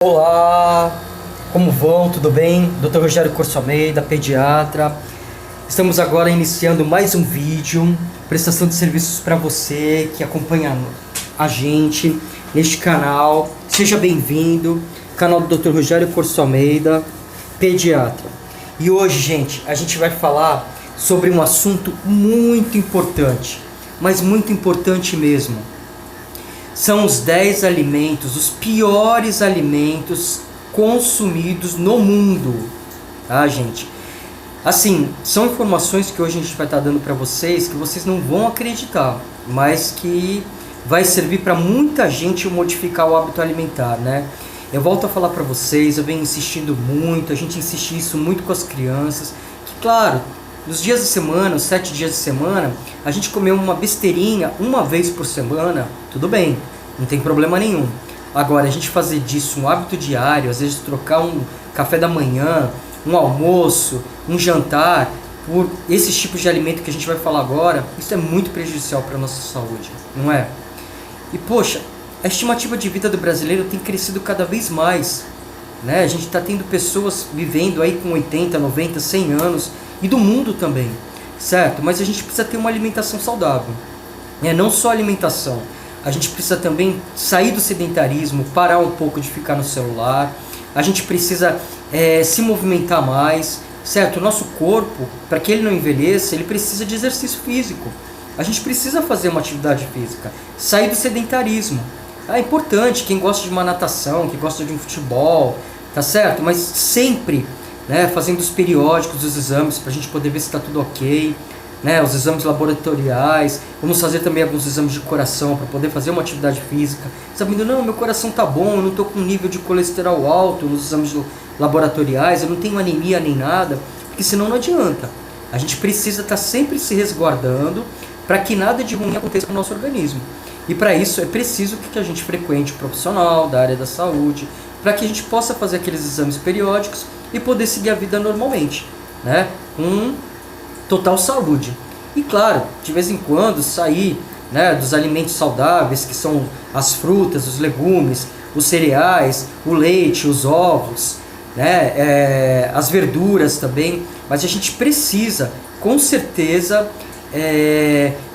Olá, como vão? Tudo bem? Dr. Rogério Corso Almeida, pediatra. Estamos agora iniciando mais um vídeo, prestação de serviços para você que acompanha a gente neste canal. Seja bem-vindo, canal do Dr. Rogério Corso Almeida, pediatra. E hoje, gente, a gente vai falar sobre um assunto muito importante, mas muito importante mesmo. São os 10 alimentos, os piores alimentos consumidos no mundo, tá, gente? Assim, são informações que hoje a gente vai estar dando para vocês que vocês não vão acreditar, mas que vai servir para muita gente modificar o hábito alimentar, né? Eu volto a falar para vocês, eu venho insistindo muito, a gente insiste isso muito com as crianças, que claro, nos dias de semana, os 7 dias de semana, a gente comeu uma besteirinha uma vez por semana, tudo bem, não tem problema nenhum. Agora, a gente fazer disso um hábito diário, às vezes trocar um café da manhã, um almoço, um jantar, por esses tipos de alimento que a gente vai falar agora, isso é muito prejudicial para a nossa saúde, não é? E poxa, a estimativa de vida do brasileiro tem crescido cada vez mais, né? A gente está tendo pessoas vivendo aí com 80, 90, 100 anos, e do mundo também, certo? Mas a gente precisa ter uma alimentação saudável, né? Não só alimentação, a gente precisa também sair do sedentarismo, parar um pouco de ficar no celular, a gente precisa se movimentar mais, certo? O nosso corpo, para que ele não envelheça, ele precisa de exercício físico, a gente precisa fazer uma atividade física, sair do sedentarismo. É importante, quem gosta de uma natação, quem gosta de um futebol, tá certo? Mas sempre, né, fazendo os periódicos, os exames, para a gente poder ver se está tudo ok, né, os exames laboratoriais, vamos fazer também alguns exames de coração para poder fazer uma atividade física, sabendo, não, meu coração tá bom, eu não estou com nível de colesterol alto nos exames laboratoriais, eu não tenho anemia nem nada, porque senão não adianta. A gente precisa estar sempre se resguardando para que nada de ruim aconteça com o nosso organismo. E para isso é preciso que a gente frequente um profissional da área da saúde, para que a gente possa fazer aqueles exames periódicos e poder seguir a vida normalmente, né, com total saúde. E claro, de vez em quando sair, né, dos alimentos saudáveis, que são as frutas, os legumes, os cereais, o leite, os ovos, né, as verduras também, mas a gente precisa, com certeza,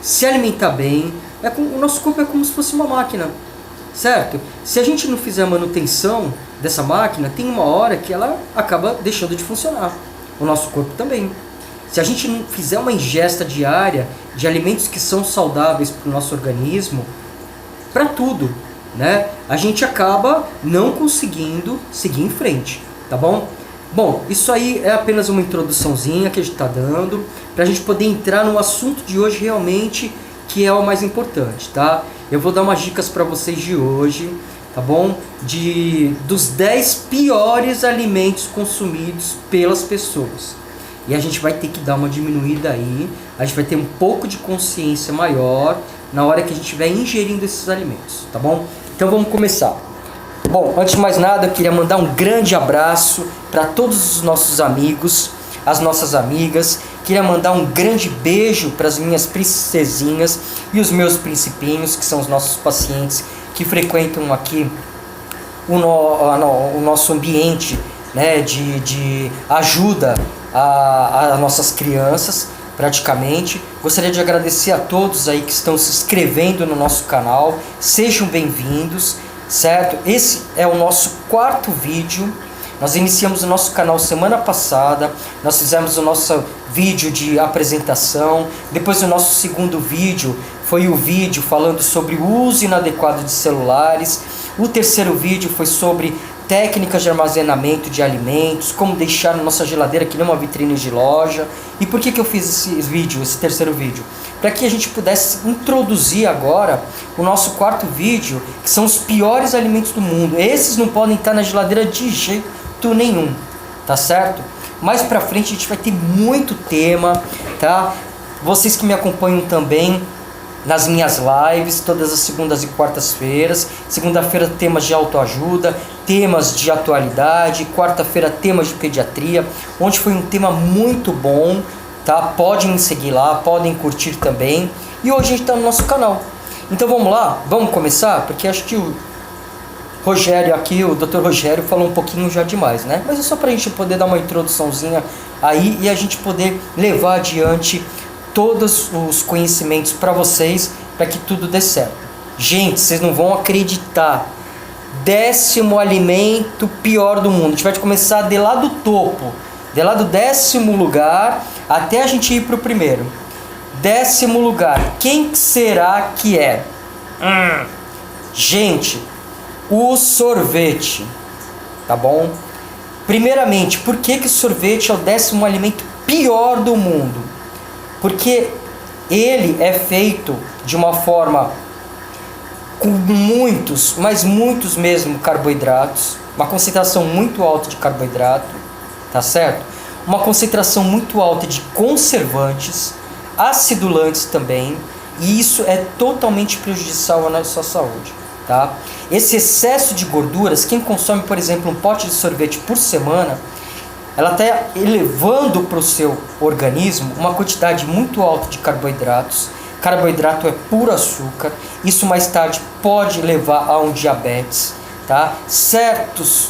se alimentar bem. O nosso corpo é como se fosse uma máquina, certo? Se a gente não fizer a manutenção dessa máquina, tem uma hora que ela acaba deixando de funcionar. O nosso corpo também. Se a gente não fizer uma ingesta diária de alimentos que são saudáveis para o nosso organismo, para tudo, né, a gente acaba não conseguindo seguir em frente, tá bom? Bom, isso aí é apenas uma introduçãozinha que a gente está dando, para a gente poder entrar no assunto de hoje realmente, que é o mais importante, tá? Eu vou dar umas dicas para vocês de hoje, tá bom? Dos 10 piores alimentos consumidos pelas pessoas. E a gente vai ter que dar uma diminuída aí, a gente vai ter um pouco de consciência maior na hora que a gente estiver ingerindo esses alimentos, tá bom? Então vamos começar. Bom, antes de mais nada, eu queria mandar um grande abraço para todos os nossos amigos, as nossas amigas. Queria mandar um grande beijo para as minhas princesinhas e os meus principinhos, que são os nossos pacientes que frequentam aqui o nosso ambiente, né, de ajuda a nossas crianças, praticamente. Gostaria de agradecer a todos aí que estão se inscrevendo no nosso canal. Sejam bem-vindos, certo? Esse é o nosso 4º vídeo. Nós iniciamos o nosso canal semana passada, nós fizemos o nosso vídeo de apresentação, depois o nosso 2º vídeo foi o vídeo falando sobre o uso inadequado de celulares, o 3º vídeo foi sobre técnicas de armazenamento de alimentos, como deixar a nossa geladeira que nem uma vitrine de loja. E por que eu fiz esse 3º vídeo? Para que a gente pudesse introduzir agora o nosso 4º vídeo, que são os piores alimentos do mundo. Esses não podem estar na geladeira de jeito nenhum, tá certo? Mais pra frente a gente vai ter muito tema, tá? Vocês que me acompanham também nas minhas lives, todas as segundas e quartas-feiras. Segunda-feira temas de autoajuda, temas de atualidade. Quarta-feira temas de pediatria. Ontem foi um tema muito bom, tá? Podem me seguir lá, podem curtir também. E hoje a gente está no nosso canal. Então vamos lá, vamos começar? Porque acho que Rogério aqui, o Dr. Rogério falou um pouquinho já demais, né? Mas é só para a gente poder dar uma introduçãozinha aí e a gente poder levar adiante todos os conhecimentos para vocês, para que tudo dê certo. Gente, vocês não vão acreditar. 10º alimento pior do mundo. A gente vai começar de lá do topo, de lá do 10º lugar, até a gente ir para o primeiro. 10º lugar. Quem será que é? Gente, o sorvete. Tá bom? Primeiramente, por que o sorvete é o 10º alimento pior do mundo? Porque ele é feito de uma forma com muitos, mas muitos mesmo carboidratos, uma concentração muito alta de carboidrato, tá certo? Uma concentração muito alta de conservantes, acidulantes também, e isso é totalmente prejudicial à nossa saúde, tá? Esse excesso de gorduras, quem consome, por exemplo, um pote de sorvete por semana, ela está elevando para o seu organismo uma quantidade muito alta de carboidratos. Carboidrato é puro açúcar. Isso mais tarde pode levar a um diabetes, tá? Certos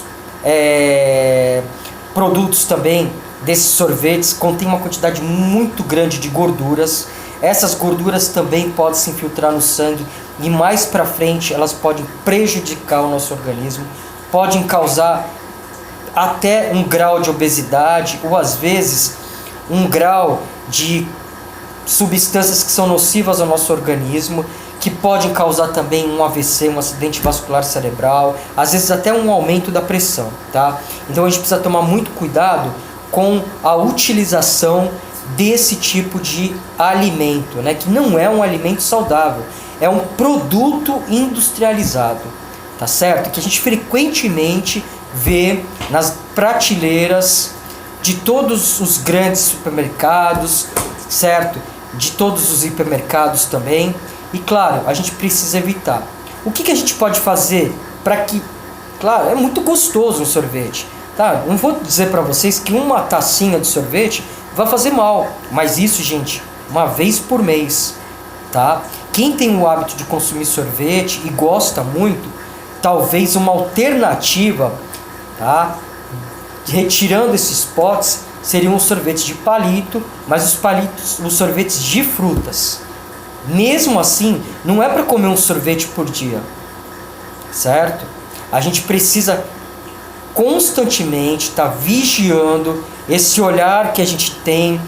produtos também desses sorvetes contêm uma quantidade muito grande de gorduras. Essas gorduras também podem se infiltrar no sangue e mais para frente elas podem prejudicar o nosso organismo, podem causar até um grau de obesidade ou às vezes um grau de substâncias que são nocivas ao nosso organismo, que podem causar também um AVC, um acidente vascular cerebral, às vezes até um aumento da pressão, tá? Então a gente precisa tomar muito cuidado com a utilização desse tipo de alimento, né? Que não é um alimento saudável, é um produto industrializado, tá certo? Que a gente frequentemente vê nas prateleiras de todos os grandes supermercados, certo? De todos os hipermercados também. E claro, a gente precisa evitar. O que a gente pode fazer para que... Claro, é muito gostoso um sorvete, tá? Não vou dizer para vocês que uma tacinha de sorvete vai fazer mal, mas isso, gente, uma vez por mês, tá? Quem tem o hábito de consumir sorvete e gosta muito, talvez uma alternativa, tá? Retirando esses potes, seriam os sorvetes de palito, mas os sorvetes de frutas. Mesmo assim, não é para comer um sorvete por dia, certo? A gente precisa constantemente estar vigiando esse olhar que a gente tem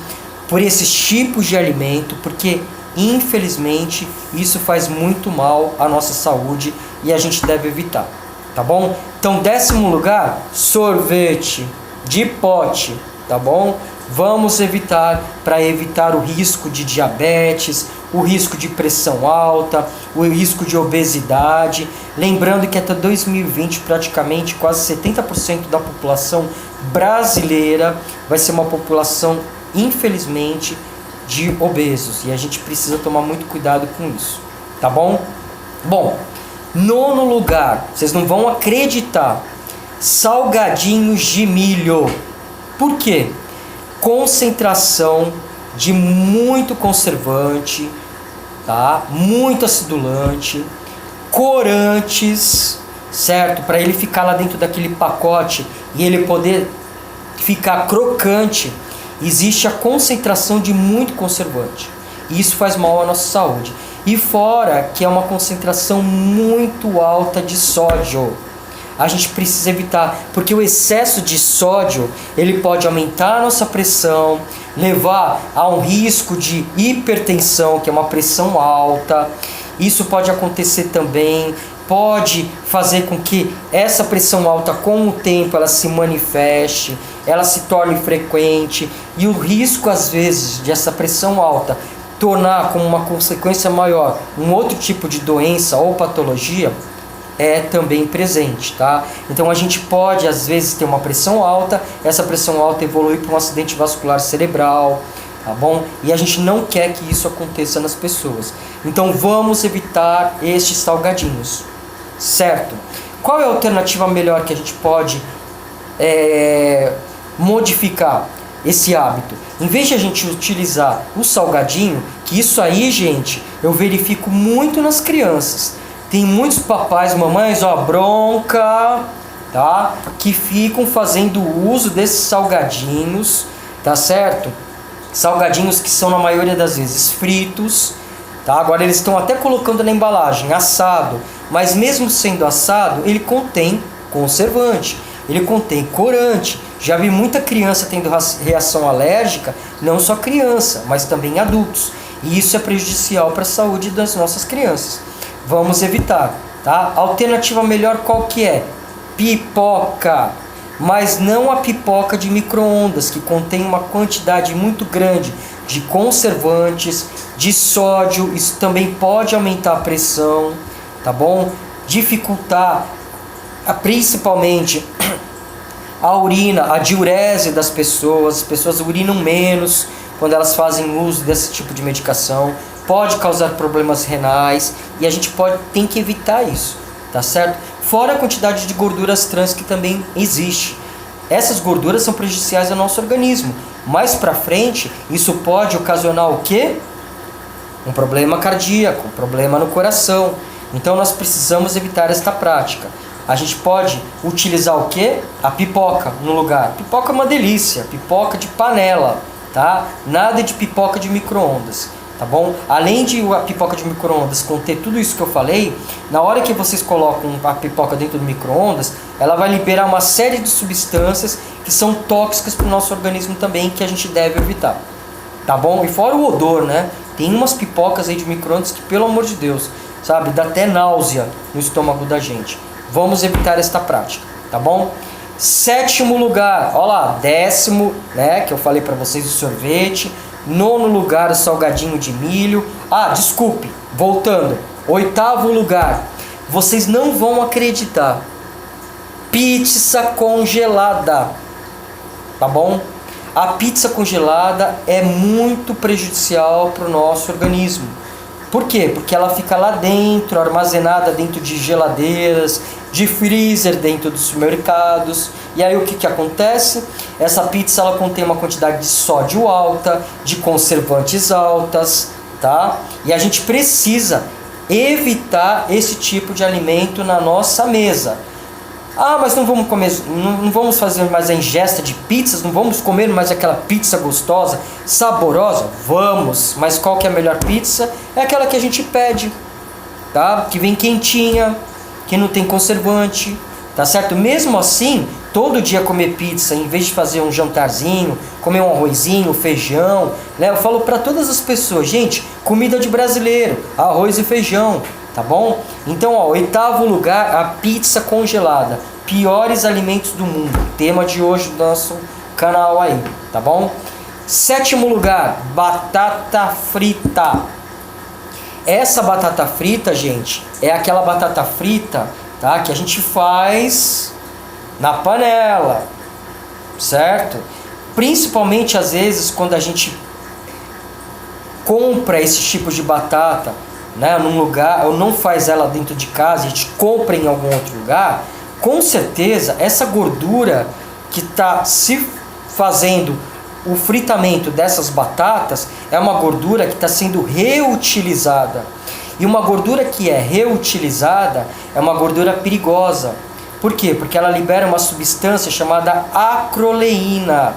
por esses tipos de alimento, porque infelizmente isso faz muito mal à nossa saúde e a gente deve evitar, tá bom? Então, 10º lugar, sorvete de pote, tá bom? Vamos evitar, para evitar o risco de diabetes, o risco de pressão alta, o risco de obesidade. Lembrando que até 2020 praticamente quase 70% da população brasileira vai ser uma população, infelizmente, de obesos. E a gente precisa tomar muito cuidado com isso, tá bom? Bom, 9º lugar, vocês não vão acreditar, salgadinhos de milho. Por quê? Concentração de muito conservante, tá? Muito acidulante, corantes, certo? Para ele ficar lá dentro daquele pacote e ele poder ficar crocante, existe a concentração de muito conservante. E isso faz mal à nossa saúde. E fora que é uma concentração muito alta de sódio. A gente precisa evitar, porque o excesso de sódio, ele pode aumentar a nossa pressão, levar a um risco de hipertensão, que é uma pressão alta. Isso pode acontecer também, pode fazer com que essa pressão alta, com o tempo, ela se manifeste, ela se torne frequente, e o risco, às vezes, de essa pressão alta tornar como uma consequência maior um outro tipo de doença ou patologia, é também presente, tá? Então a gente pode às vezes ter uma pressão alta, essa pressão alta evolui para um acidente vascular cerebral, tá bom? E a gente não quer que isso aconteça nas pessoas. Então vamos evitar estes salgadinhos, certo? Qual é a alternativa melhor que a gente pode modificar esse hábito? Em vez de a gente utilizar o salgadinho, que isso aí, gente, eu verifico muito nas crianças. Tem muitos papais e mamães, ó, bronca, tá? Que ficam fazendo uso desses salgadinhos, tá certo? Salgadinhos que são na maioria das vezes fritos, tá? Agora eles estão até colocando na embalagem assado, mas mesmo sendo assado, ele contém conservante, ele contém corante. Já vi muita criança tendo reação alérgica, não só criança, mas também adultos. E isso é prejudicial para a saúde das nossas crianças. Vamos evitar, tá? A alternativa melhor qual que é? Pipoca. Mas não a pipoca de micro-ondas, que contém uma quantidade muito grande de conservantes, de sódio. Isso também pode aumentar a pressão, tá bom? Dificultar, principalmente, a urina, a diurese das pessoas. As pessoas urinam menos quando elas fazem uso desse tipo de medicação. Pode causar problemas renais e a gente tem que evitar isso, tá certo? Fora a quantidade de gorduras trans que também existe. Essas gorduras são prejudiciais ao nosso organismo. Mais pra frente, isso pode ocasionar o quê? Um problema cardíaco, um problema no coração. Então nós precisamos evitar esta prática. A gente pode utilizar o quê? A pipoca no lugar. Pipoca é uma delícia, pipoca de panela, tá? Nada de pipoca de micro-ondas. Tá bom? Além de a pipoca de micro-ondas conter tudo isso que eu falei, na hora que vocês colocam a pipoca dentro do micro-ondas, ela vai liberar uma série de substâncias que são tóxicas para o nosso organismo também, que a gente deve evitar. Tá bom? E fora o odor, né? Tem umas pipocas aí de micro-ondas que, pelo amor de Deus, sabe? Dá até náusea no estômago da gente. Vamos evitar esta prática, tá bom? 7º lugar, ó lá, 10º, né? Que eu falei para vocês, o sorvete. 9º lugar, o salgadinho de milho. Desculpe, voltando. 8º lugar, vocês não vão acreditar. Pizza congelada. Tá bom? A pizza congelada é muito prejudicial para o nosso organismo. Por quê? Porque ela fica lá dentro, armazenada dentro de geladeiras, de freezer dentro dos supermercados. E aí o que acontece? Essa pizza ela contém uma quantidade de sódio alta, de conservantes altas, tá? E a gente precisa evitar esse tipo de alimento na nossa mesa. Mas não vamos comer, não vamos fazer mais a ingesta de pizzas, não vamos comer mais aquela pizza gostosa, saborosa? Vamos, mas qual que é a melhor pizza? É aquela que a gente pede, tá? Que vem quentinha, que não tem conservante, tá certo? Mesmo assim, todo dia comer pizza, em vez de fazer um jantarzinho, comer um arrozinho, feijão, né? Eu falo para todas as pessoas, gente, comida de brasileiro, arroz e feijão, tá bom? Então, 8º lugar, a pizza congelada. Piores alimentos do mundo. Tema de hoje do nosso canal aí, tá bom? 7º lugar, batata frita. Essa batata frita, gente, é aquela batata frita, tá? Que a gente faz na panela, certo? Principalmente às vezes quando a gente compra esses tipos de batata, né, num lugar, ou não faz ela dentro de casa, a gente compra em algum outro lugar, com certeza essa gordura que está se fazendo o fritamento dessas batatas é uma gordura que está sendo reutilizada. E uma gordura que é reutilizada é uma gordura perigosa. Por quê? Porque ela libera uma substância chamada acroleína,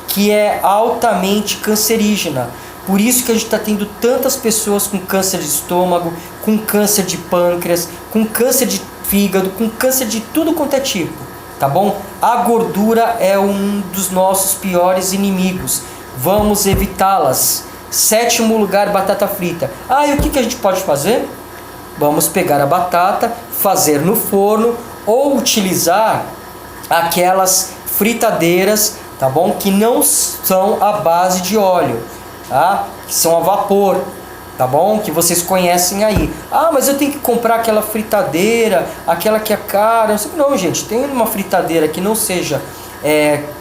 que é altamente cancerígena. Por isso que a gente está tendo tantas pessoas com câncer de estômago, com câncer de pâncreas, com câncer de fígado, com câncer de tudo quanto é tipo, tá bom? A gordura é um dos nossos piores inimigos. Vamos evitá-las. 7º lugar, batata frita. E o que a gente pode fazer? Vamos pegar a batata, fazer no forno ou utilizar aquelas fritadeiras, tá bom? Que não são à base de óleo, tá? Que são a vapor, tá bom? Que vocês conhecem aí. Mas eu tenho que comprar aquela fritadeira, aquela que é cara. Não, gente, tem uma fritadeira que não seja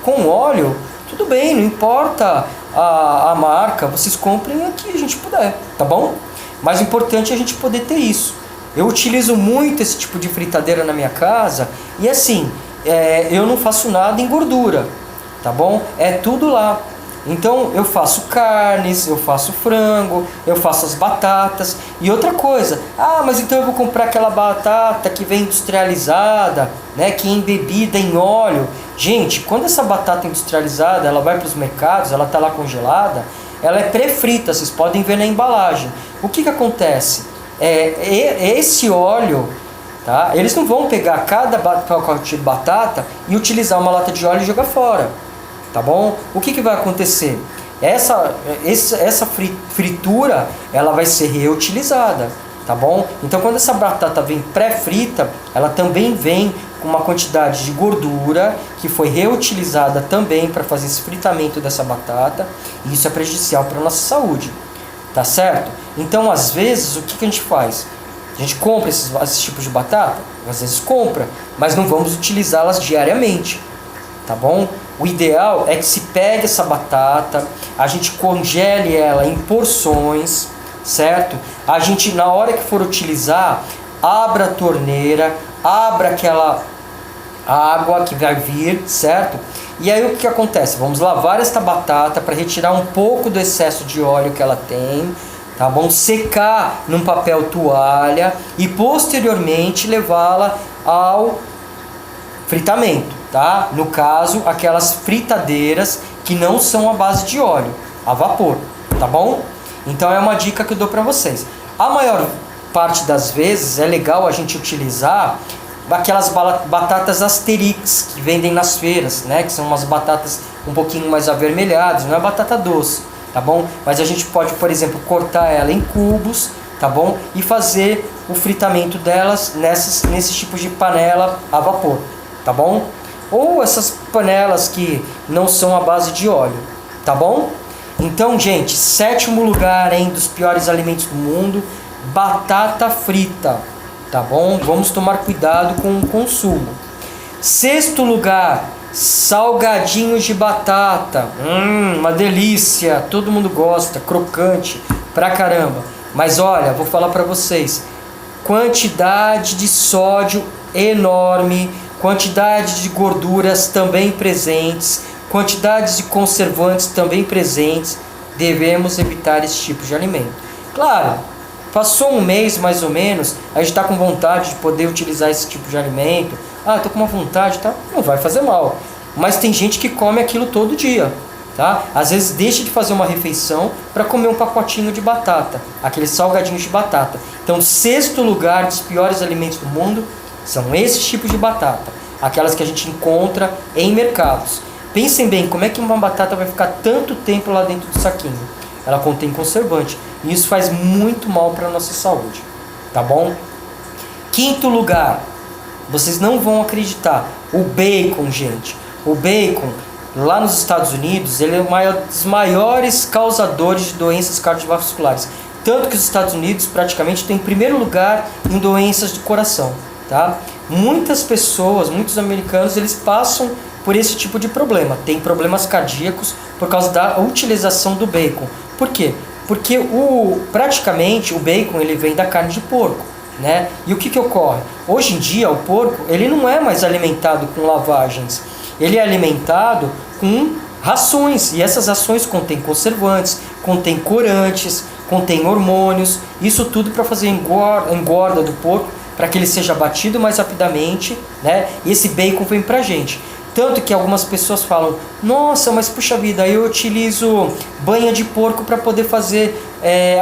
com óleo, tudo bem, não importa a marca, vocês comprem a que a gente puder, tá bom? Mas o importante é a gente poder ter isso. Eu utilizo muito esse tipo de fritadeira na minha casa e assim, eu não faço nada em gordura, tá bom? É tudo lá. Então eu faço carnes, eu faço frango, eu faço as batatas. E outra coisa, mas então eu vou comprar aquela batata que vem industrializada, né, que é embebida em óleo. Gente, quando essa batata industrializada ela vai para os mercados, ela está lá congelada, ela é pré-frita, vocês podem ver na embalagem. O que acontece? Esse óleo, tá? Eles não vão pegar cada pacote de batata e utilizar uma lata de óleo e jogar fora, tá bom? O que vai acontecer? Essa fritura, ela vai ser reutilizada, tá bom? Então quando essa batata vem pré-frita, ela também vem com uma quantidade de gordura que foi reutilizada também para fazer esse fritamento dessa batata, e isso é prejudicial para a nossa saúde, tá certo? Então às vezes o que a gente faz? A gente compra esses tipos de batata? Às vezes compra, mas não vamos utilizá-las diariamente, tá bom? O ideal é que se pegue essa batata, a gente congele ela em porções, certo? A gente, na hora que for utilizar, abra a torneira, abra aquela água que vai vir, certo? E aí o que acontece? Vamos lavar esta batata para retirar um pouco do excesso de óleo que ela tem, tá bom? Secar num papel toalha e posteriormente levá-la ao fritamento, tá? No caso, aquelas fritadeiras que não são a base de óleo, a vapor, tá bom? Então é uma dica que eu dou para vocês. A maior parte das vezes é legal a gente utilizar aquelas batatas Asterix que vendem nas feiras, né? Que são umas batatas um pouquinho mais avermelhadas, não é batata doce, tá bom? Mas a gente pode, por exemplo, cortar ela em cubos, tá bom? E fazer o fritamento delas nesses tipos de panela a vapor, tá bom? Ou essas panelas que não são à base de óleo, tá bom? Então, gente, 7º lugar, hein, dos piores alimentos do mundo, batata frita, tá bom? Vamos tomar cuidado com o consumo. 6º lugar, salgadinhos de batata. Uma delícia, todo mundo gosta, crocante pra caramba. Mas olha, vou falar pra vocês, quantidade de sódio enorme, quantidade de gorduras também presentes, quantidades de conservantes também presentes. Devemos evitar esse tipo de alimento. Claro, passou um mês mais ou menos, a gente está com vontade de poder utilizar esse tipo de alimento. Estou com uma vontade, tá? Não vai fazer mal. Mas tem gente que come aquilo todo dia, tá? Às vezes deixa de fazer uma refeição para comer um pacotinho de batata, aqueles salgadinhos de batata. Então, 6º lugar dos piores alimentos do mundo são esses tipos de batata, aquelas que a gente encontra em mercados. Pensem bem, como é que uma batata vai ficar tanto tempo lá dentro do saquinho? Ela contém conservante, e isso faz muito mal para a nossa saúde, tá bom? 5º lugar, vocês não vão acreditar, o bacon, gente. O bacon, lá nos Estados Unidos, ele é um dos maiores causadores de doenças cardiovasculares. Tanto que os Estados Unidos praticamente tem em primeiro lugar em doenças do coração, tá? Muitas pessoas, muitos americanos, eles passam por esse tipo de problema. Tem problemas cardíacos por causa da utilização do bacon. Por quê? Porque praticamente o bacon ele vem da carne de porco, né? E o que ocorre? Hoje em dia o porco ele não é mais alimentado com lavagens. Ele é alimentado com rações. E essas rações contêm conservantes, contêm corantes, contêm hormônios. Isso tudo para fazer engorda do porco, para que ele seja abatido mais rapidamente, né? E esse bacon vem pra gente. Tanto que algumas pessoas falam, nossa, mas puxa vida, eu utilizo banha de porco para poder fazer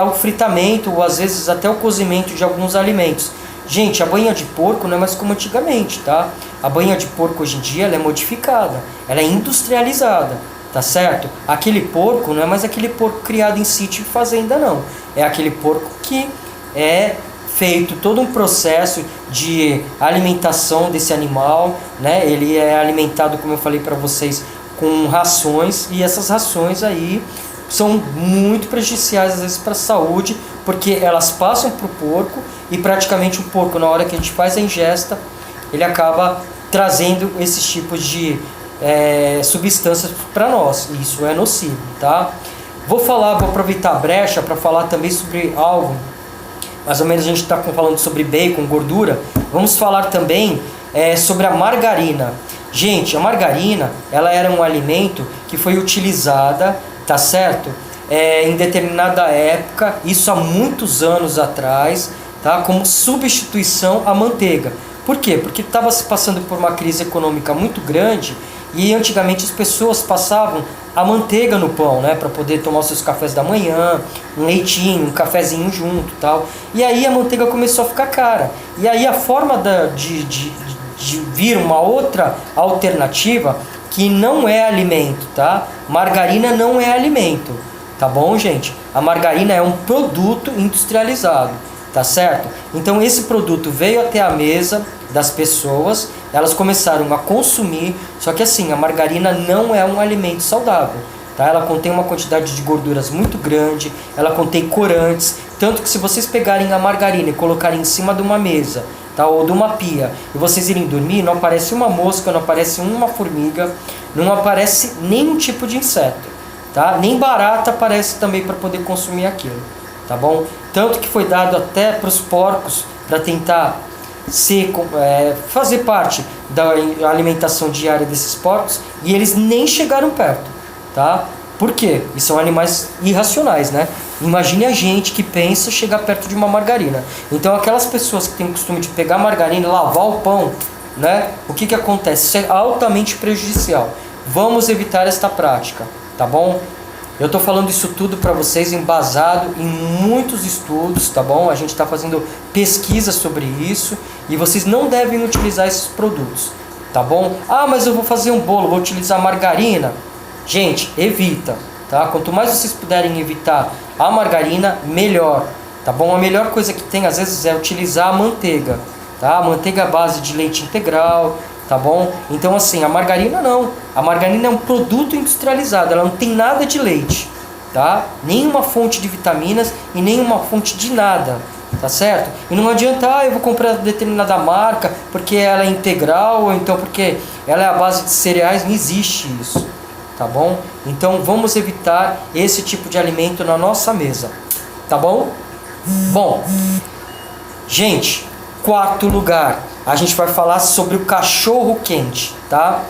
o fritamento, ou às vezes até o cozimento de alguns alimentos. Gente, a banha de porco não é mais como antigamente, tá? A banha de porco hoje em dia ela é modificada, ela é industrializada, tá certo? Aquele porco não é mais aquele porco criado em sítio e fazenda, não. É aquele porco que é feito todo um processo de alimentação desse animal, né? Ele é alimentado, como eu falei para vocês, com rações, e essas rações aí são muito prejudiciais às vezes para a saúde, porque elas passam para o porco e praticamente o porco, na hora que a gente faz a ingesta, ele acaba trazendo esses tipos de substâncias para nós, e isso é nocivo, tá? Vou aproveitar a brecha para falar também sobre algo. Mais ou menos a gente está falando sobre bacon, gordura. Vamos falar também sobre a margarina. Gente, a margarina ela era um alimento que foi utilizada tá certo? Em determinada época, isso há muitos anos atrás, tá? Como substituição à manteiga. Por quê? Porque estava se passando por uma crise econômica muito grande e antigamente as pessoas passavam a manteiga no pão, né? Para poder tomar os seus cafés da manhã, um leitinho, um cafezinho junto, tal. E aí a manteiga começou a ficar cara. E aí a forma de vir uma outra alternativa que não é alimento, tá? Margarina não é alimento, tá bom, gente? A margarina é um produto industrializado, tá certo? Então esse produto veio até a mesa das pessoas, elas começaram a consumir, só que assim, a margarina não é um alimento saudável, tá? Ela contém uma quantidade de gorduras muito grande, ela contém corantes, tanto que se vocês pegarem a margarina e colocarem em cima de uma mesa, tá? Ou de uma pia, e vocês irem dormir, não aparece uma mosca, não aparece uma formiga, não aparece nenhum tipo de inseto, tá? Nem barata aparece também para poder consumir aquilo, tá bom? Tanto que foi dado até para os porcos para tentar fazer parte da alimentação diária desses porcos e eles nem chegaram perto, tá? Por quê? E são animais irracionais, né? Imagine a gente que pensa chegar perto de uma margarina. Então aquelas pessoas que têm o costume de pegar margarina e lavar o pão, né? O que acontece? Isso é altamente prejudicial. Vamos evitar esta prática, tá bom? Eu estou falando isso tudo para vocês embasado em muitos estudos, tá bom? A gente está fazendo pesquisa sobre isso e vocês não devem utilizar esses produtos, tá bom? Ah, mas eu vou fazer um bolo, vou utilizar margarina. Gente, evita, tá? Quanto mais vocês puderem evitar a margarina, melhor, tá bom? A melhor coisa que tem às vezes é utilizar a manteiga, tá? A manteiga à base de leite integral, tá bom? Então assim, a margarina não. A margarina é um produto industrializado, ela não tem nada de leite, tá? Nenhuma fonte de vitaminas e nenhuma fonte de nada, tá certo? E não adianta, eu vou comprar determinada marca porque ela é integral ou então porque ela é a base de cereais, não existe isso, tá bom? Então vamos evitar esse tipo de alimento na nossa mesa, tá bom? Bom, gente, quarto lugar, a gente vai falar sobre o cachorro quente, tá?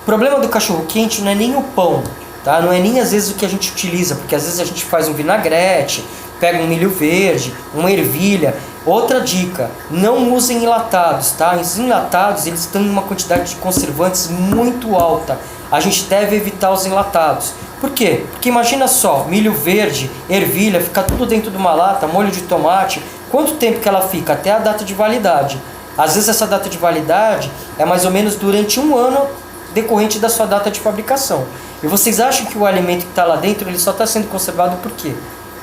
O problema do cachorro quente não é nem o pão, tá? Não é nem às vezes o que a gente utiliza, porque às vezes a gente faz um vinagrete, pega um milho verde, uma ervilha. Outra dica, não usem enlatados, tá? Os enlatados, eles têm uma quantidade de conservantes muito alta. A gente deve evitar os enlatados. Por quê? Porque imagina só, milho verde, ervilha, fica tudo dentro de uma lata, molho de tomate. Quanto tempo que ela fica? Até a data de validade. Às vezes essa data de validade é mais ou menos durante um ano decorrente da sua data de fabricação. E vocês acham que o alimento que está lá dentro ele só está sendo conservado por quê?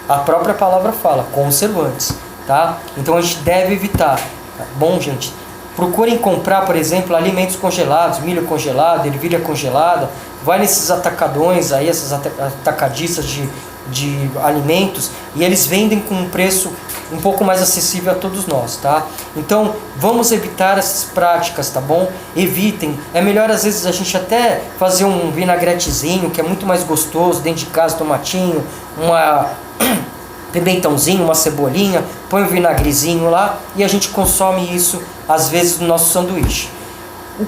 A própria palavra fala, conservantes, tá? Então a gente deve evitar, tá bom, gente? Procurem comprar, por exemplo, alimentos congelados, milho congelado, ervilha congelada. Vai nesses atacadões aí, essas atacadistas de alimentos, e eles vendem com um preço um pouco mais acessível a todos nós, tá? Então, vamos evitar essas práticas, tá bom? Evitem. É melhor, às vezes, a gente até fazer um vinagretezinho, que é muito mais gostoso, dentro de casa, tomatinho, uma pimentãozinho, uma cebolinha, põe um vinagrezinho lá e a gente consome isso, às vezes, no nosso sanduíche.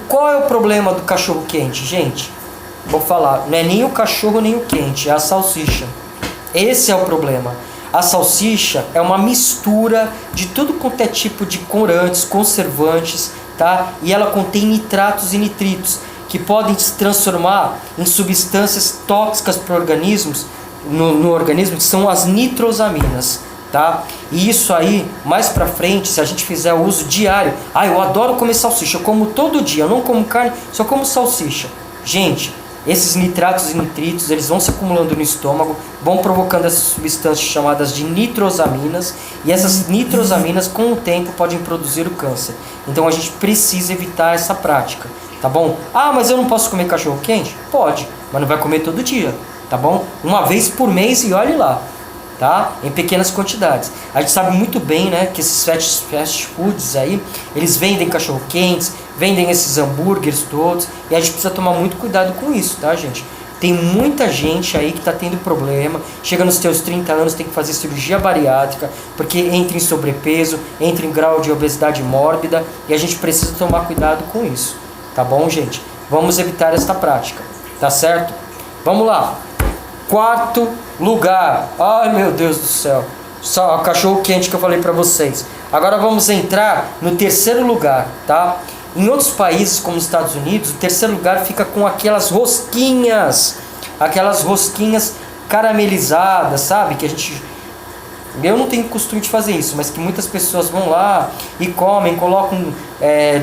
Qual é o problema do cachorro quente, gente? Vou falar, não é nem o cachorro nem o quente, é a salsicha. Esse é o problema. A salsicha é uma mistura de tudo quanto é tipo de corantes, conservantes, tá? E ela contém nitratos e nitritos, que podem se transformar em substâncias tóxicas para organismos, no organismo, que são as nitrosaminas, tá? E isso aí, mais pra frente, se a gente fizer o uso diário... Ah, eu adoro comer salsicha, eu como todo dia, eu não como carne, só como salsicha. Gente, esses nitratos e nitritos, eles vão se acumulando no estômago, vão provocando essas substâncias chamadas de nitrosaminas, e essas nitrosaminas, com o tempo, podem produzir o câncer. Então a gente precisa evitar essa prática, tá bom? Ah, mas eu não posso comer cachorro quente? Pode, mas não vai comer todo dia, tá bom? Uma vez por mês e olhe lá, tá? Em pequenas quantidades. A gente sabe muito bem, né, que esses fast foods aí, eles vendem cachorro quentes, vendem esses hambúrgueres todos, e a gente precisa tomar muito cuidado com isso, tá, gente? Tem muita gente aí que está tendo problema, chega nos seus 30 anos, tem que fazer cirurgia bariátrica, porque entra em sobrepeso, entra em grau de obesidade mórbida, e a gente precisa tomar cuidado com isso, tá bom, gente? Vamos evitar esta prática, tá certo? Vamos lá! Quarto lugar. Ai, meu Deus do céu. Só o cachorro quente que eu falei para vocês. Agora vamos entrar no terceiro lugar, tá? Em outros países, como os Estados Unidos, o terceiro lugar fica com aquelas rosquinhas caramelizadas, sabe? Que a gente... Eu não tenho costume de fazer isso, mas que muitas pessoas vão lá e comem, colocam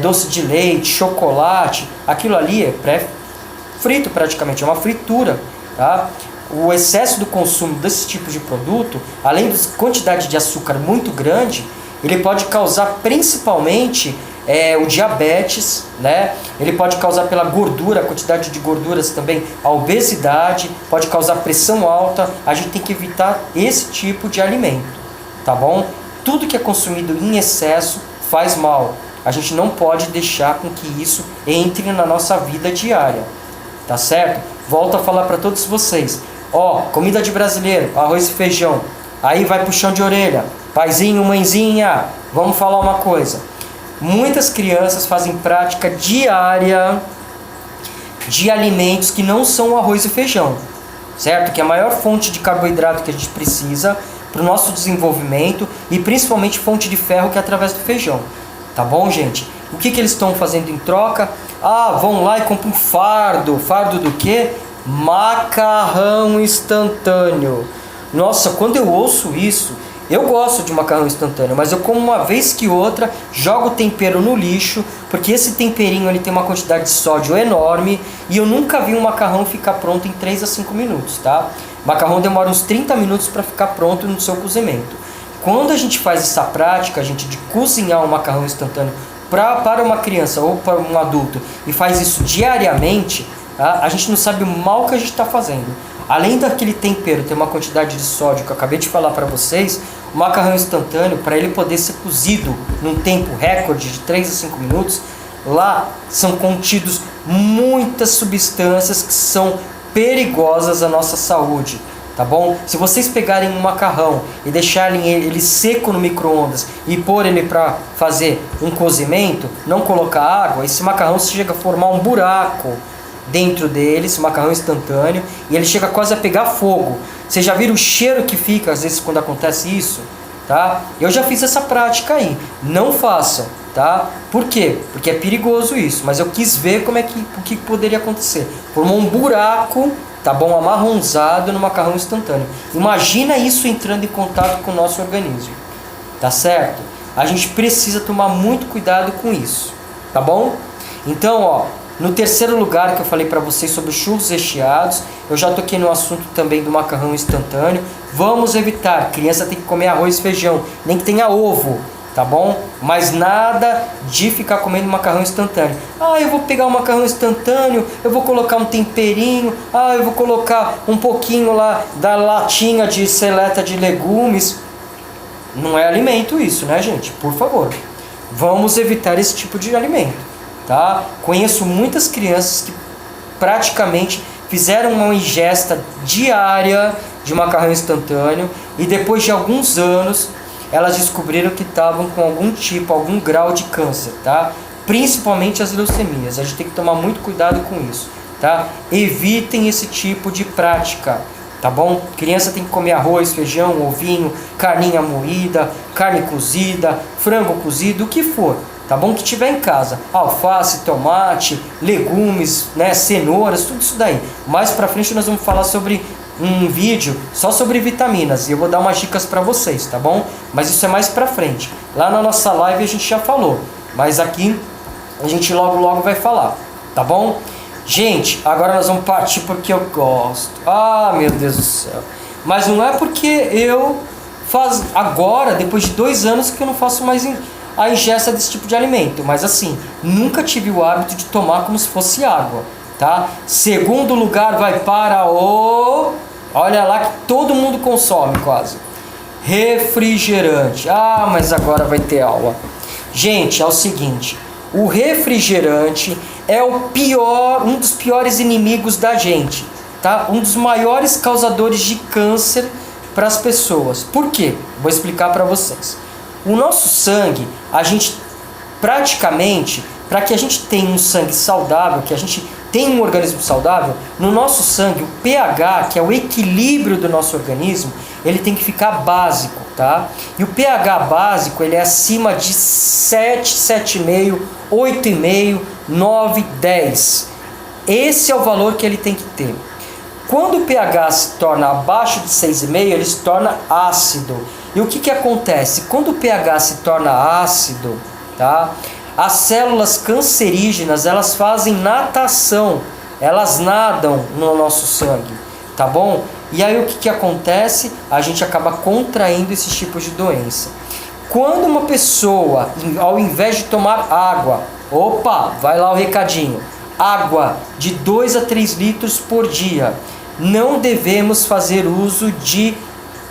doce de leite, chocolate. Aquilo ali é pré-frito praticamente, é uma fritura, tá? O excesso do consumo desse tipo de produto, além da quantidade de açúcar muito grande, ele pode causar principalmente o diabetes, né? Ele pode causar pela gordura, a quantidade de gorduras também, a obesidade, pode causar pressão alta. A gente tem que evitar esse tipo de alimento, tá bom? Tudo que é consumido em excesso faz mal. A gente não pode deixar com que isso entre na nossa vida diária, tá certo? Volto a falar para todos vocês. Comida de brasileiro, arroz e feijão. Aí vai pro chão de orelha. Paizinho, mãezinha, vamos falar uma coisa. Muitas crianças fazem prática diária de alimentos que não são arroz e feijão, certo? Que é a maior fonte de carboidrato que a gente precisa para o nosso desenvolvimento e principalmente fonte de ferro, que é através do feijão. Tá bom, gente? O que eles estão fazendo em troca? Vão lá e compram um fardo. Fardo do quê? Macarrão instantâneo. Nossa, quando eu ouço isso, eu gosto de macarrão instantâneo, mas eu como uma vez que outra, jogo o tempero no lixo, porque esse temperinho ele tem uma quantidade de sódio enorme e eu nunca vi um macarrão ficar pronto em 3 a 5 minutos, tá? O macarrão demora uns 30 minutos para ficar pronto no seu cozimento. Quando a gente faz essa prática, gente, de cozinhar um macarrão instantâneo para uma criança ou para um adulto e faz isso diariamente, a gente não sabe o mal que a gente está fazendo. Além daquele tempero ter uma quantidade de sódio que eu acabei de falar para vocês, o macarrão instantâneo, para ele poder ser cozido num tempo recorde de 3 a 5 minutos, lá são contidos muitas substâncias que são perigosas à nossa saúde, tá bom? Se vocês pegarem um macarrão e deixarem ele seco no micro-ondas e pôr ele para fazer um cozimento, não colocar água, esse macarrão chega a formar um buraco dentro dele, esse macarrão instantâneo, e ele chega quase a pegar fogo. Vocês já viram o cheiro que fica às vezes quando acontece isso? Tá? Eu já fiz essa prática aí. Não façam, tá? Por quê? Porque é perigoso isso, mas eu quis ver o que poderia acontecer. Formou um buraco, tá bom, amarronzado no macarrão instantâneo. Imagina isso entrando em contato com o nosso organismo, tá certo? A gente precisa tomar muito cuidado com isso, tá bom? Então, no terceiro lugar que eu falei para vocês sobre os churros recheados, eu já toquei no assunto também do macarrão instantâneo. Vamos evitar, criança tem que comer arroz e feijão, nem que tenha ovo, tá bom? Mas nada de ficar comendo macarrão instantâneo. Eu vou pegar o macarrão instantâneo, eu vou colocar um temperinho, eu vou colocar um pouquinho lá da latinha de seleta de legumes. Não é alimento isso, né, gente? Por favor, vamos evitar esse tipo de alimento. Tá? Conheço muitas crianças que praticamente fizeram uma ingesta diária de macarrão instantâneo e depois de alguns anos elas descobriram que estavam com algum grau de câncer, tá? Principalmente as leucemias. A gente tem que tomar muito cuidado com isso, tá? Evitem esse tipo de prática, tá bom? Criança tem que comer arroz, feijão, ovinho, carninha moída, carne cozida, frango cozido, o que for. Tá bom? Que tiver em casa, alface, tomate, legumes, né, cenouras, tudo isso daí. Mais pra frente nós vamos falar sobre um vídeo só sobre vitaminas e eu vou dar umas dicas pra vocês, tá bom? Mas isso é mais pra frente. Lá na nossa live a gente já falou, mas aqui a gente logo vai falar, tá bom? Gente, agora nós vamos partir porque eu gosto. Meu Deus do céu. Mas não é porque eu faço agora, depois de 2 anos, que eu não faço mais a ingesta desse tipo de alimento, mas assim, nunca tive o hábito de tomar como se fosse água, tá? Segundo lugar vai para olha lá que todo mundo consome quase, refrigerante. Mas agora vai ter aula. Gente, é o seguinte, o refrigerante é um dos piores inimigos da gente, tá? Um dos maiores causadores de câncer para as pessoas. Por quê? Vou explicar para vocês. O nosso sangue, a gente praticamente, para que a gente tenha um sangue saudável, que a gente tem um organismo saudável, no nosso sangue, o pH, que é o equilíbrio do nosso organismo, ele tem que ficar básico, tá? E o pH básico, ele é acima de 7, 7,5, 8,5, 9, 10. Esse é o valor que ele tem que ter. Quando o pH se torna abaixo de 6,5, ele se torna ácido. E o que acontece? Quando o pH se torna ácido, tá? As células cancerígenas, elas fazem natação, elas nadam no nosso sangue, tá bom? E aí o que acontece? A gente acaba contraindo esses tipos de doença. Quando uma pessoa, ao invés de tomar água, opa, vai lá o recadinho, água de 2 a 3 litros por dia, não devemos fazer uso de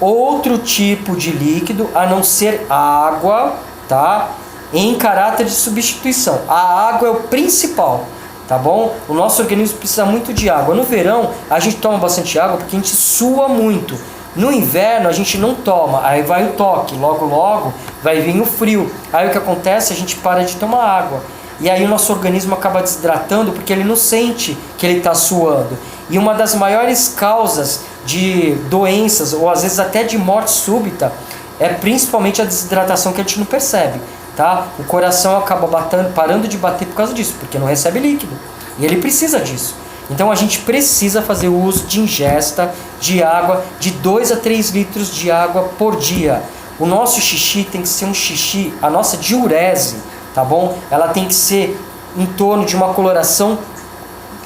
outro tipo de líquido a não ser água, tá? Em caráter de substituição. A água é o principal, tá bom? O nosso organismo precisa muito de água. No verão, a gente toma bastante água porque a gente sua muito. No inverno, a gente não toma. Aí vai o toque. Logo, logo, vai vir o frio. Aí o que acontece? A gente para de tomar água. E aí o nosso organismo acaba desidratando porque ele não sente que ele está suando. E uma das maiores causas de doenças, ou às vezes até de morte súbita, é principalmente a desidratação que a gente não percebe. Tá? O coração acaba parando de bater por causa disso, porque não recebe líquido. E ele precisa disso. Então a gente precisa fazer o uso de ingesta de água, de 2 a 3 litros de água por dia. O nosso xixi tem que ser um xixi, a nossa diurese, tá bom? Ela tem que ser em torno de uma coloração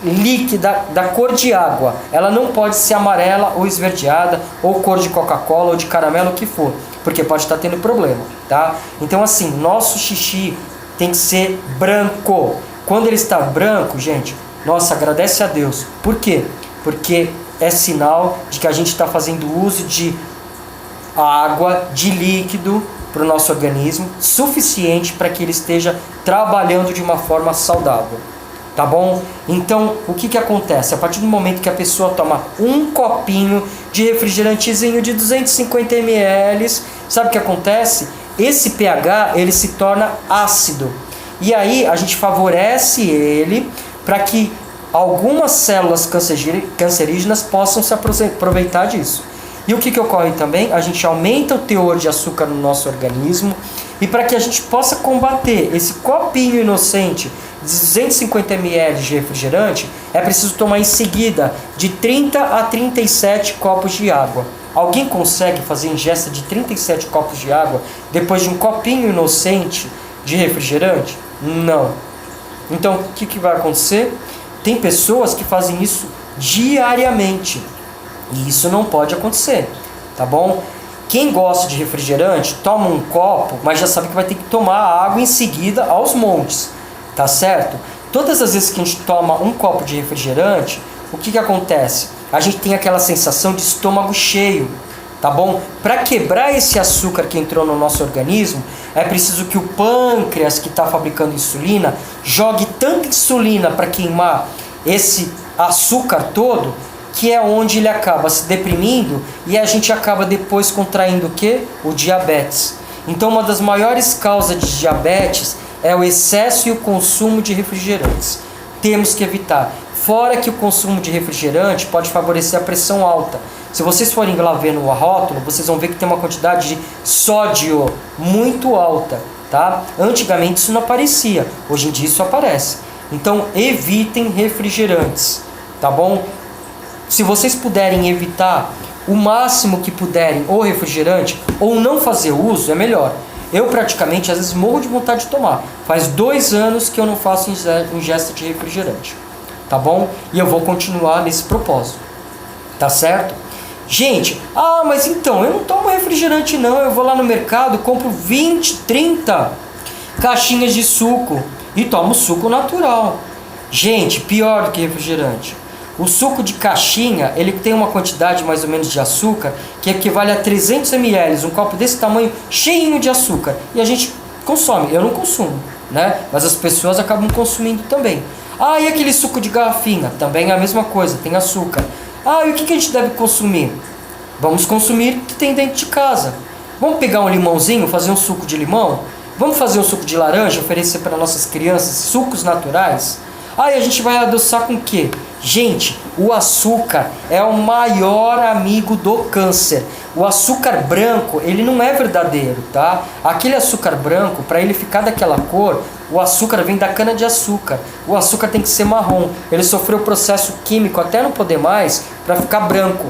líquida da cor de água. Ela não pode ser amarela ou esverdeada, ou cor de Coca-Cola ou de caramelo, o que for, porque pode estar tendo problema, tá? Então assim, nosso xixi tem que ser branco. Quando ele está branco, gente, nossa, agradece a Deus. Por quê? Porque é sinal de que a gente está fazendo uso de água, de líquido para o nosso organismo, suficiente para que ele esteja trabalhando de uma forma saudável. Tá bom? Então, o que acontece? A partir do momento que a pessoa toma um copinho de refrigerantezinho de 250 ml, sabe o que acontece? Esse pH, ele se torna ácido. E aí, a gente favorece ele para que algumas células cancerígenas possam se aproveitar disso. E o que ocorre também? A gente aumenta o teor de açúcar no nosso organismo. E para que a gente possa combater esse copinho inocente de 250 ml de refrigerante, é preciso tomar em seguida de 30 a 37 copos de água. Alguém consegue fazer ingesta de 37 copos de água depois de um copinho inocente de refrigerante? Não. Então, o que vai acontecer? Tem pessoas que fazem isso diariamente. E isso não pode acontecer, tá bom? Quem gosta de refrigerante, toma um copo, mas já sabe que vai ter que tomar a água em seguida aos montes, tá certo? Todas as vezes que a gente toma um copo de refrigerante, o que acontece? A gente tem aquela sensação de estômago cheio, tá bom? Para quebrar esse açúcar que entrou no nosso organismo, é preciso que o pâncreas, que está fabricando insulina, jogue tanta insulina para queimar esse açúcar todo, que é onde ele acaba se deprimindo e a gente acaba depois contraindo o quê? O diabetes. Então uma das maiores causas de diabetes é o excesso e o consumo de refrigerantes. Temos que evitar. Fora que o consumo de refrigerante pode favorecer a pressão alta. Se vocês forem lá ver no rótulo, vocês vão ver que tem uma quantidade de sódio muito alta, tá? Antigamente isso não aparecia, hoje em dia isso aparece. Então evitem refrigerantes, tá bom? Se vocês puderem evitar o máximo que puderem o refrigerante ou não fazer uso, é melhor. Eu praticamente às vezes morro de vontade de tomar. Faz 2 anos que eu não faço ingesta de refrigerante, tá bom? E eu vou continuar nesse propósito, tá certo? Gente, mas então, eu não tomo refrigerante não, eu vou lá no mercado, compro 20, 30 caixinhas de suco e tomo suco natural. Gente, pior do que refrigerante. O suco de caixinha, ele tem uma quantidade mais ou menos de açúcar que equivale a 300 ml, um copo desse tamanho, cheinho de açúcar. E a gente consome, eu não consumo, né? Mas as pessoas acabam consumindo também. E aquele suco de garrafinha? Também é a mesma coisa, tem açúcar. E o que a gente deve consumir? Vamos consumir o que tem dentro de casa. Vamos pegar um limãozinho, fazer um suco de limão? Vamos fazer um suco de laranja, oferecer para nossas crianças sucos naturais? Ah, e a gente vai adoçar com o quê? Gente, o açúcar é o maior amigo do câncer. O açúcar branco, ele não é verdadeiro, tá? Aquele açúcar branco, para ele ficar daquela cor, o açúcar vem da cana de açúcar. O açúcar tem que ser marrom. Ele sofreu processo químico até não poder mais para ficar branco.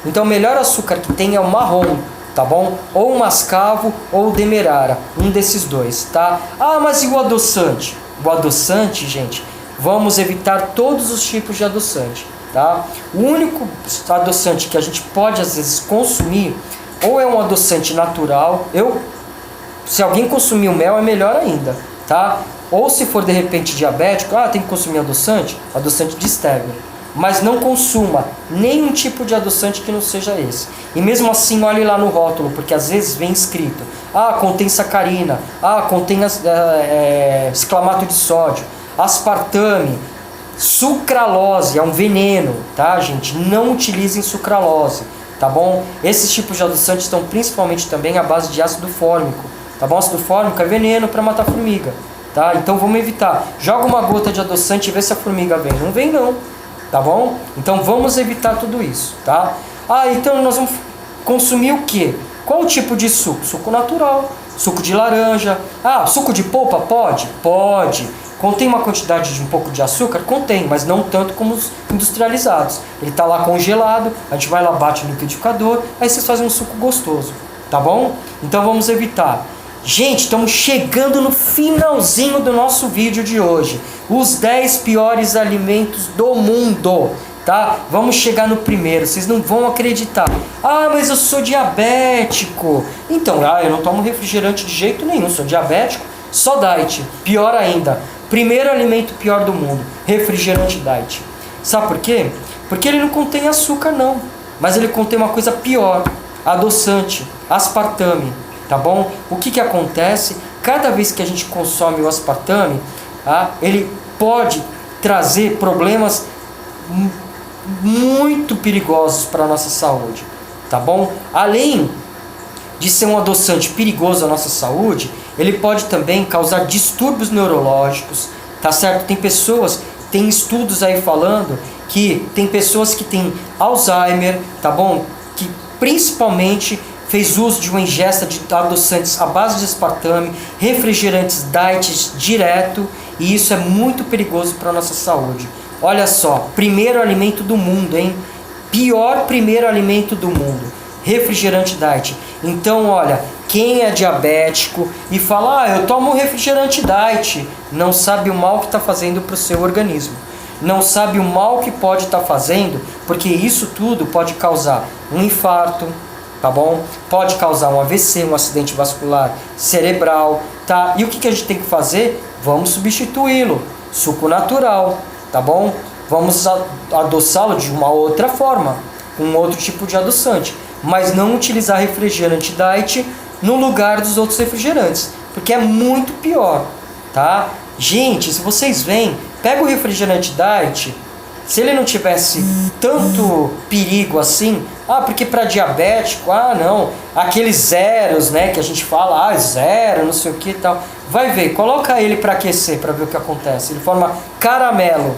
Então o melhor açúcar que tem é o marrom, tá bom? Ou o mascavo ou o demerara, um desses dois, tá? Ah, mas e o adoçante? O adoçante, gente, vamos evitar todos os tipos de adoçante, tá? O único adoçante que a gente pode às vezes consumir, ou é um adoçante natural, se alguém consumir o mel é melhor ainda, tá? Ou se for de repente diabético, tem que consumir adoçante de stevia. Mas não consuma nenhum tipo de adoçante que não seja esse. E mesmo assim, olhe lá no rótulo, porque às vezes vem escrito: contém sacarina, contém exclamato de sódio, aspartame, sucralose, é um veneno, tá, gente? Não utilizem sucralose, tá bom? Esses tipos de adoçantes estão principalmente também à base de ácido fórmico, tá bom? Ácido fórmico é veneno para matar formiga, tá? Então vamos evitar. Joga uma gota de adoçante e vê se a formiga vem. Não vem não. Tá bom? Então vamos evitar tudo isso, tá? Então nós vamos consumir o quê? Qual o tipo de suco? Suco natural, suco de laranja. Suco de polpa pode? Pode. Contém uma quantidade de um pouco de açúcar? Contém, mas não tanto como os industrializados. Ele tá lá congelado, a gente vai lá, bate no liquidificador, aí vocês fazem um suco gostoso, tá bom? Então vamos evitar. Gente, estamos chegando no finalzinho do nosso vídeo de hoje. Os 10 piores alimentos do mundo, tá? Vamos chegar no primeiro, vocês não vão acreditar. Mas eu sou diabético. Então, eu não tomo refrigerante de jeito nenhum, sou diabético, só diet. Pior ainda, primeiro alimento pior do mundo, refrigerante diet. Sabe por quê? Porque ele não contém açúcar não, mas ele contém uma coisa pior, adoçante, aspartame. Tá bom? O que acontece? Cada vez que a gente consome o aspartame, ele pode trazer problemas muito perigosos para a nossa saúde, tá bom? Além de ser um adoçante perigoso à nossa saúde, ele pode também causar distúrbios neurológicos, tá certo? Tem estudos aí falando que tem pessoas que têm Alzheimer, tá bom? Que principalmente fez uso de uma ingesta de adoçantes à base de aspartame, refrigerantes diet direto, e isso é muito perigoso para a nossa saúde. Olha só, primeiro alimento do mundo, hein? Pior primeiro alimento do mundo, refrigerante diet. Então, olha, quem é diabético e fala, eu tomo refrigerante diet, não sabe o mal que está fazendo para o seu organismo. Não sabe o mal que pode estar fazendo, porque isso tudo pode causar um infarto, tá bom? Pode causar um AVC, um acidente vascular cerebral, tá? E o que a gente tem que fazer? Vamos substituí-lo. Suco natural, tá bom? Vamos adoçá-lo de uma outra forma, com outro tipo de adoçante. Mas não utilizar refrigerante diet no lugar dos outros refrigerantes, porque é muito pior, tá? Gente, se vocês veem, pega o refrigerante diet, se ele não tivesse tanto perigo assim, porque para diabético, não, aqueles zeros, né, que a gente fala, zero, não sei o que e tal, vai ver, coloca ele para aquecer, para ver o que acontece, ele forma caramelo,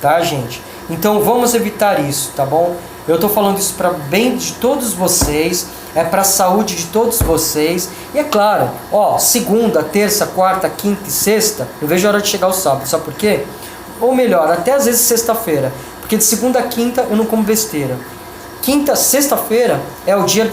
tá, gente? Então vamos evitar isso, tá bom? Eu tô falando isso para bem de todos vocês, é para a saúde de todos vocês, e é claro, segunda, terça, quarta, quinta e sexta, eu vejo a hora de chegar o sábado, sabe por quê? Ou melhor, até às vezes sexta-feira, porque de segunda a quinta eu não como besteira. Sexta-feira é o dia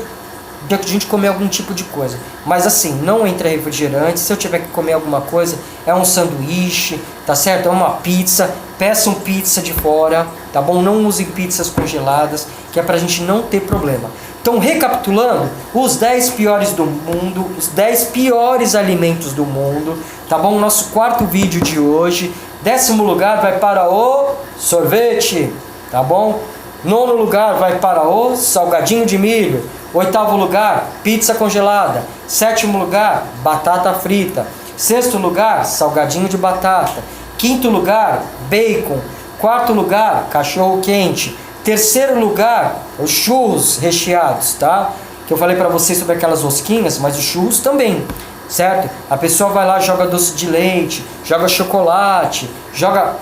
de a gente comer algum tipo de coisa. Mas assim, não entra refrigerante, se eu tiver que comer alguma coisa, é um sanduíche, tá certo? É uma pizza, peçam pizza de fora, tá bom? Não usem pizzas congeladas, que é pra gente não ter problema. Então, recapitulando, os 10 piores do mundo, os 10 piores alimentos do mundo, tá bom? Nosso quarto vídeo de hoje. 10º lugar vai para o sorvete, tá bom? 9º lugar vai para o salgadinho de milho. 8º lugar, pizza congelada. 7º lugar, batata frita. 6º lugar, salgadinho de batata. 5º lugar, bacon. 4º lugar, cachorro quente. 3º lugar, os churros recheados, tá? Que eu falei para vocês sobre aquelas rosquinhas, mas os churros também, certo? A pessoa vai lá, joga doce de leite, joga chocolate, joga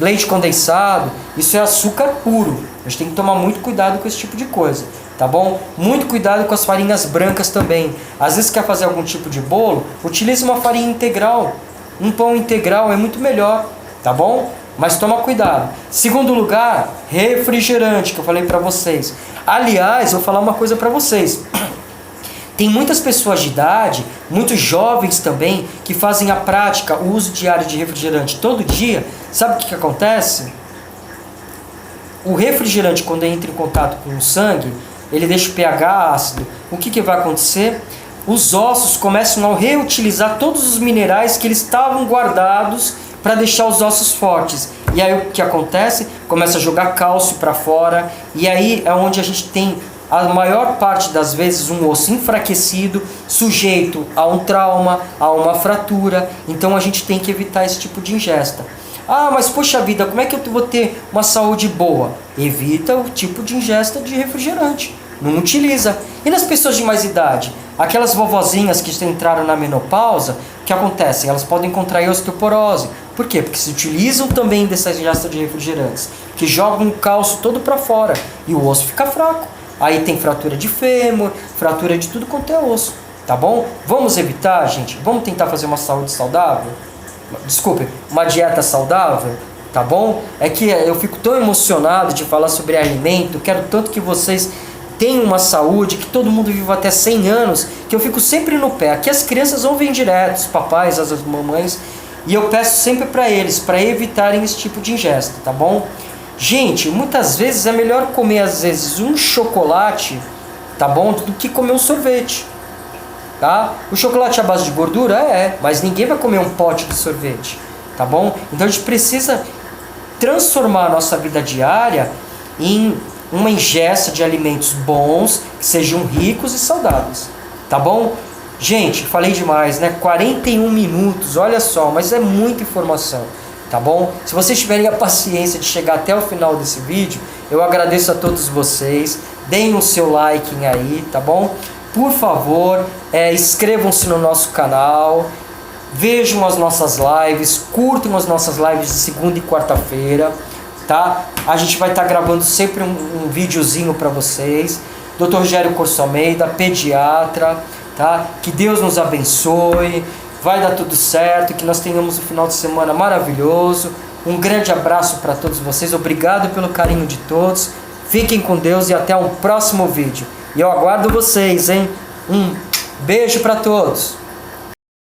leite condensado, isso é açúcar puro. A gente tem que tomar muito cuidado com esse tipo de coisa, tá bom? Muito cuidado com as farinhas brancas também. Às vezes quer fazer algum tipo de bolo, utilize uma farinha integral. Um pão integral é muito melhor, tá bom? Mas toma cuidado. Segundo lugar, refrigerante, que eu falei pra vocês. Aliás, vou falar uma coisa pra vocês. Tem muitas pessoas de idade, muitos jovens também, que fazem a prática, o uso diário de refrigerante todo dia. Sabe o que acontece? O refrigerante, quando entra em contato com o sangue, ele deixa o pH ácido. O que vai acontecer? Os ossos começam a reutilizar todos os minerais que eles estavam guardados para deixar os ossos fortes. E aí o que acontece? Começa a jogar cálcio para fora. E aí é onde a gente tem, a maior parte das vezes, um osso enfraquecido, sujeito a um trauma, a uma fratura. Então a gente tem que evitar esse tipo de ingesta. Ah, mas poxa vida, como é que eu vou ter uma saúde boa? Evita o tipo de ingesta de refrigerante. Não utiliza. E nas pessoas de mais idade? Aquelas vovozinhas que entraram na menopausa, o que acontece? Elas podem contrair osteoporose. Por quê? Porque se utilizam também dessa ingesta de refrigerantes, que jogam o cálcio todo para fora e o osso fica fraco. Aí tem fratura de fêmur, fratura de tudo quanto é osso. Tá bom? Vamos evitar, gente? Vamos tentar fazer uma saúde saudável? Desculpe, uma dieta saudável? Tá bom? É que eu fico tão emocionado de falar sobre alimento, quero tanto que vocês tenham uma saúde, que todo mundo viva até 100 anos, que eu fico sempre no pé. Aqui as crianças vão vir direto, os papais, as mamães, e eu peço sempre para eles, para evitarem esse tipo de ingesta, tá bom? Gente, muitas vezes é melhor comer às vezes um chocolate, tá bom, do que comer um sorvete, tá? O chocolate à base de gordura mas ninguém vai comer um pote de sorvete, tá bom? Então a gente precisa transformar a nossa vida diária em uma ingesta de alimentos bons, que sejam ricos e saudáveis, tá bom? Gente, falei demais, né? 41 minutos, olha só, mas é muita informação, tá bom? Se vocês tiverem a paciência de chegar até o final desse vídeo, eu agradeço a todos vocês, deem o seu like aí, tá bom? Por favor, inscrevam-se no nosso canal, vejam as nossas lives, curtam as nossas lives de segunda e quarta-feira, tá? A gente vai estar gravando sempre um videozinho para vocês. Dr. Rogério Corso Almeida, pediatra, tá? Que Deus nos abençoe, vai dar tudo certo, que nós tenhamos um final de semana maravilhoso. Um grande abraço para todos vocês, obrigado pelo carinho de todos, fiquem com Deus e até um próximo vídeo. E eu aguardo vocês, hein? Um beijo para todos.